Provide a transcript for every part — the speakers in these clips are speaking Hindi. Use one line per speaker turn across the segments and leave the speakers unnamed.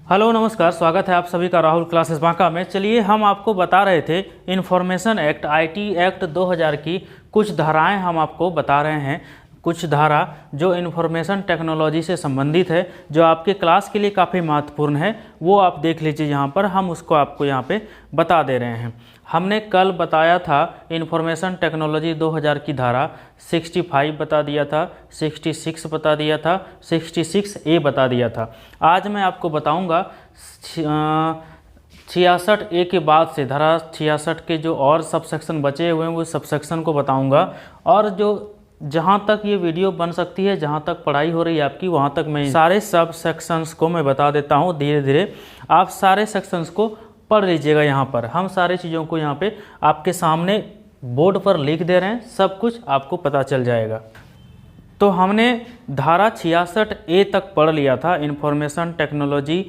हेलो नमस्कार, स्वागत है आप सभी का राहुल क्लासेस बांका में। चलिए हम आपको बता रहे थे इन्फॉर्मेशन एक्ट आईटी एक्ट 2000 की कुछ धाराएं हम आपको बता रहे हैं। कुछ धारा जो इन्फॉर्मेशन टेक्नोलॉजी से संबंधित है, जो आपके क्लास के लिए काफ़ी महत्वपूर्ण है, वो आप देख लीजिए। यहाँ पर हम उसको आपको यहाँ पे बता दे रहे हैं। हमने कल बताया था इन्फॉर्मेशन टेक्नोलॉजी 2000 की धारा 65 बता दिया था, 66 बता दिया था, 66A बता दिया था। आज मैं आपको बताऊंगा 66A के बाद से धारा 66 के जो और सब सेक्शन बचे हुए हैं वो सब सेक्शन को बताऊंगा। और जो जहाँ तक ये वीडियो बन सकती है, जहाँ तक पढ़ाई हो रही है आपकी, वहाँ तक मैं सारे सब सेक्शंस को मैं बता देता हूँ धीरे धीरे। आप सारे सेक्शंस को पढ़ लीजिएगा। यहाँ पर हम सारी चीज़ों को यहाँ पे आपके सामने बोर्ड पर लिख दे रहे हैं, सब कुछ आपको पता चल जाएगा। तो हमने धारा 66A तक पढ़ लिया था। इन्फॉर्मेशन टेक्नोलॉजी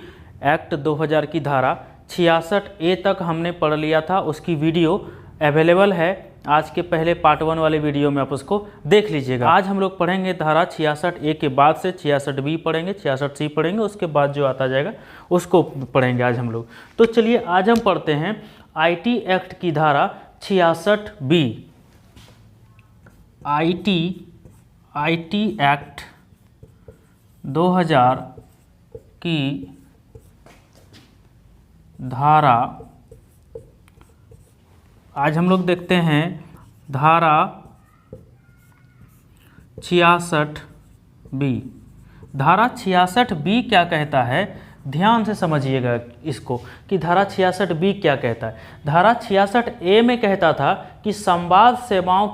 एक्ट 2000 की धारा 66A तक हमने पढ़ लिया था। उसकी वीडियो अवेलेबल है आज के पहले पार्ट 1 वाले वीडियो में, आप उसको देख लीजिएगा। आज हम लोग पढ़ेंगे धारा 66A के बाद से 66B पढ़ेंगे, 66C पढ़ेंगे, उसके बाद जो आता जाएगा उसको पढ़ेंगे आज हम लोग। तो चलिए आज हम पढ़ते हैं आईटी एक्ट की धारा 66B। आईटी एक्ट 2000 की धारा आज हम लोग देखते हैं धारा 66B। धारा 66B क्या कहता है, ध्यान से समझिएगा इसको कि धारा 66B क्या कहता है। धारा 66A में कहता था कि संवाद सेवाओं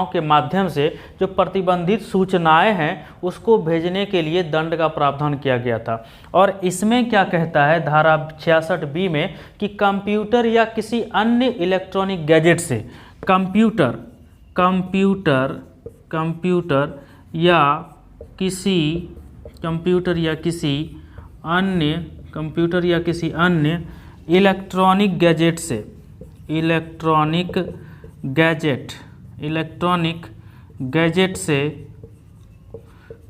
के माध्यम से जो प्रतिबंधित सूचनाएं हैं उसको भेजने के लिए दंड का प्रावधान किया गया था। और इसमें क्या कहता है धारा 66B में कि कंप्यूटर या किसी अन्य इलेक्ट्रॉनिक गैजेट से कंप्यूटर या किसी अन्य इलेक्ट्रॉनिक गैजेट से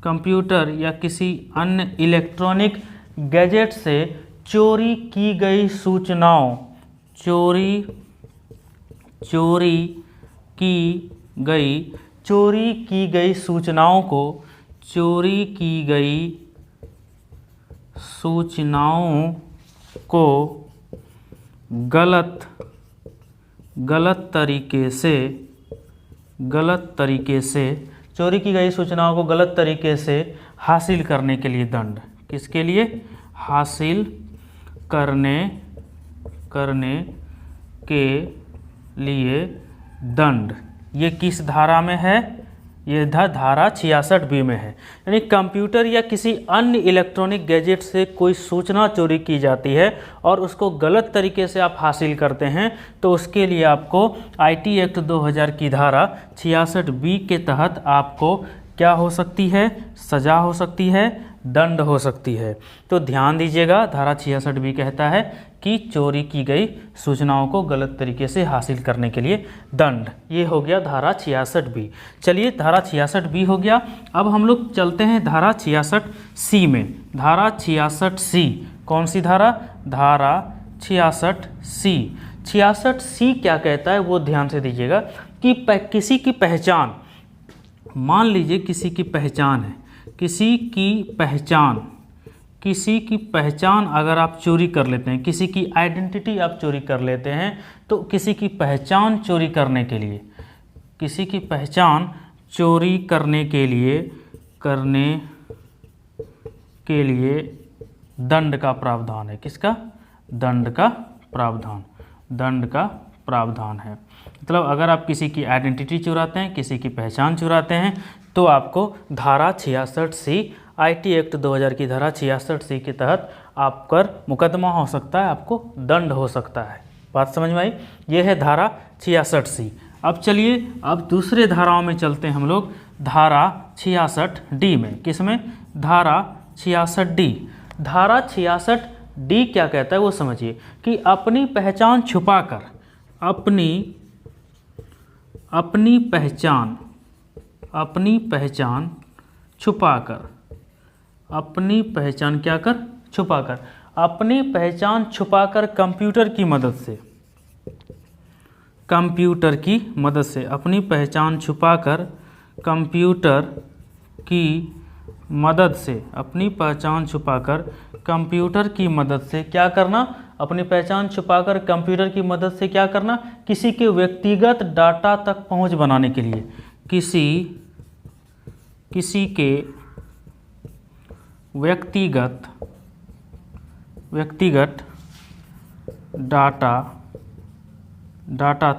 कंप्यूटर या किसी अन्य इलेक्ट्रॉनिक गैजेट से चोरी की गई सूचनाओं को गलत तरीके से हासिल करने के लिए दंड। किसके लिए? हासिल करने के लिए दंड। ये किस धारा में है? ये धारा 66B में है। यानी कंप्यूटर या किसी अन्य इलेक्ट्रॉनिक गैजेट से कोई सूचना चोरी की जाती है और उसको गलत तरीके से आप हासिल करते हैं, तो उसके लिए आपको आईटी एक्ट 2000 की धारा 66B के तहत आपको क्या हो सकती है? सजा हो सकती है, दंड हो सकती है। तो ध्यान दीजिएगा, धारा 66B कहता है कि चोरी की गई सूचनाओं को गलत तरीके से हासिल करने के लिए दंड। ये हो गया धारा 66B। चलिए धारा 66B हो गया। अब हम लोग चलते हैं धारा 66C में। धारा 66C कौन सी धारा? धारा 66C। 66C क्या कहता है वो ध्यान से दीजिएगा कि किसी की पहचान, मान लीजिए किसी की पहचान है, किसी की पहचान अगर आप चोरी कर लेते हैं, किसी की आइडेंटिटी आप चोरी कर लेते हैं, तो किसी की पहचान चोरी करने के लिए दंड का प्रावधान है। किसका? दंड का प्रावधान है। मतलब अगर आप किसी की आइडेंटिटी चुराते हैं, किसी की पहचान चुराते हैं, तो आपको धारा 66C आईटी एक्ट 2000 की धारा 66C के तहत आप पर मुकदमा हो सकता है, आपको दंड हो सकता है। बात समझ में आई? ये है धारा 66C। अब चलिए अब दूसरे धाराओं में चलते हैं हम लोग, धारा 66D में। किसमें? धारा 66D। धारा 66D क्या कहता है वो समझिए कि अपनी पहचान छुपाकर, अपनी पहचान छुपाकर, अपनी पहचान क्या कर? छुपाकर, अपनी पहचान छुपाकर कंप्यूटर की मदद से, कंप्यूटर की मदद से अपनी पहचान छुपाकर कंप्यूटर की मदद से, अपनी पहचान छुपाकर कंप्यूटर की मदद से क्या करना, अपनी पहचान छुपाकर कंप्यूटर की मदद से क्या करना, किसी के व्यक्तिगत डाटा तक पहुंच बनाने के लिए, किसी के व्यक्तिगत डाटा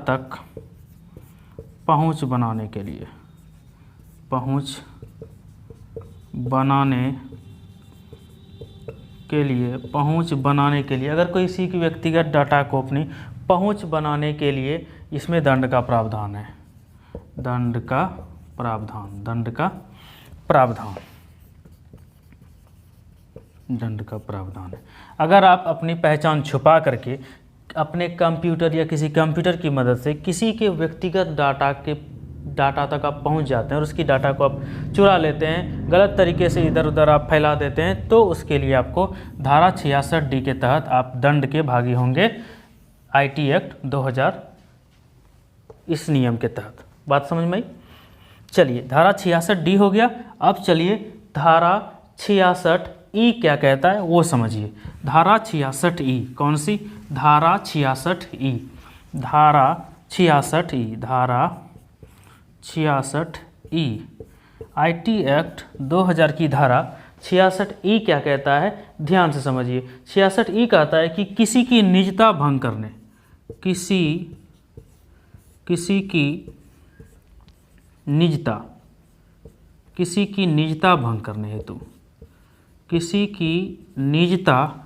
तक पहुंच बनाने के लिए, पहुंच बनाने के लिए, अगर कोई किसी की व्यक्तिगत डाटा को अपनी पहुंच बनाने के लिए, इसमें दंड का प्रावधान है, दंड का प्रावधान है। अगर आप अपनी पहचान छुपा करके अपने कंप्यूटर या किसी कंप्यूटर की मदद से किसी के व्यक्तिगत डाटा तक आप पहुंच जाते हैं और उसकी डाटा को आप चुरा लेते हैं, गलत तरीके से इधर उधर आप फैला देते हैं, तो उसके लिए आपको धारा 66D के तहत आप दंड के भागी होंगे, IT एक्ट 2000 इस नियम के तहत। बात समझ में आई? चलिए, धारा 66D हो गया। अब चलिए धारा 66E क्या कहता है वो समझिए। धारा 66E कौन सी? धारा 66E, धारा 66E IT एक्ट 2000 की धारा 66E क्या कहता है, ध्यान से समझिए। 66E कहता है कि किसी की निजता भंग करने, किसी की निजता भंग करने हेतु, किसी की निजता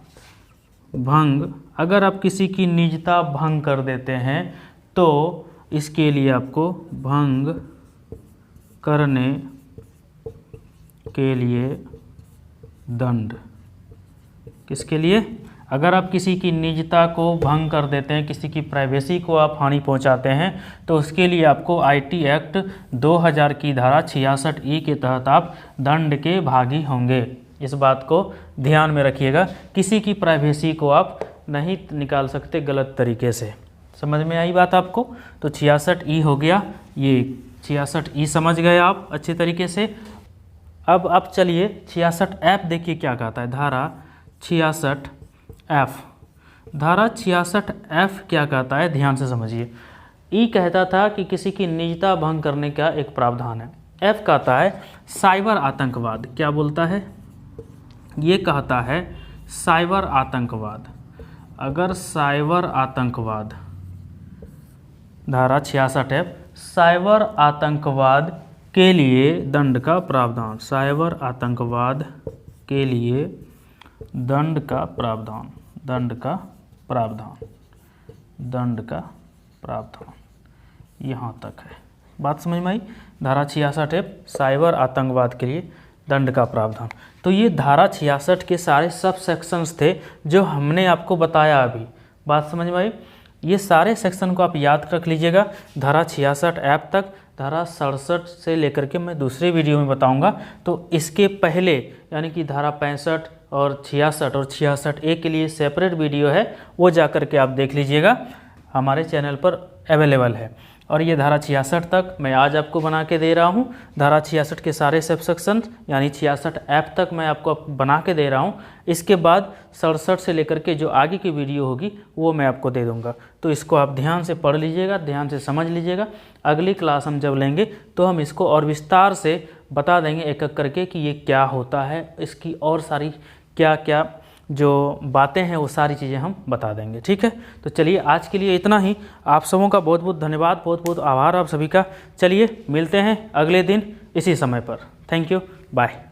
भंग, अगर आप किसी की निजता भंग कर देते हैं तो इसके लिए आपको भंग करने के लिए दंड, किसके लिए? अगर आप किसी की निजता को भंग कर देते हैं, किसी की प्राइवेसी को आप हानि पहुंचाते हैं, तो उसके लिए आपको IT एक्ट 2000 की धारा 66E के तहत आप दंड के भागी होंगे। इस बात को ध्यान में रखिएगा, किसी की प्राइवेसी को आप नहीं निकाल सकते गलत तरीके से। समझ में आई बात आपको? तो 66E हो गया, ये 66E समझ गए आप अच्छे तरीके से। अब आप चलिए 66F देखिए क्या कहता है। धारा 66F, धारा 66F क्या कहता है, ध्यान से समझिए। E कहता था कि किसी की निजता भंग करने का एक प्रावधान है। F कहता है साइबर आतंकवाद। क्या बोलता है? ये कहता है साइबर आतंकवाद। अगर साइबर आतंकवाद, धारा 66F साइबर आतंकवाद के लिए दंड का प्रावधान, साइबर आतंकवाद के लिए दंड का प्रावधान, दंड का प्रावधान यहाँ तक है। बात समझ में आई? धारा 66F साइबर आतंकवाद के लिए दंड का प्रावधान। तो ये धारा 66 के सारे सब सेक्शंस थे जो हमने आपको बताया अभी। बात समझ में आई? ये सारे सेक्शन को आप याद रख लीजिएगा। धारा 66F तक, धारा 67 से लेकर के मैं दूसरे वीडियो में बताऊंगा। तो इसके पहले यानी कि धारा 65 और 66 और 66A के लिए सेपरेट वीडियो है, वो जा कर के आप देख लीजिएगा, हमारे चैनल पर अवेलेबल है। और ये धारा 66 तक मैं आज आपको बना के दे रहा हूँ। धारा 66 के सारे सब सेक्शन यानी 66F तक मैं आपको बना के दे रहा हूँ। इसके बाद 67 से लेकर के जो आगे की वीडियो होगी वो मैं आपको दे दूँगा। तो इसको आप ध्यान से पढ़ लीजिएगा, ध्यान से समझ लीजिएगा। अगली क्लास हम जब लेंगे तो हम इसको और विस्तार से बता देंगे एक एक करके कि ये क्या होता है, इसकी और सारी क्या क्या जो बातें हैं वो सारी चीज़ें हम बता देंगे। ठीक है, तो चलिए आज के लिए इतना ही। आप सबों का बहुत बहुत धन्यवाद, बहुत बहुत आभार आप सभी का। चलिए मिलते हैं अगले दिन इसी समय पर। Thank you, bye.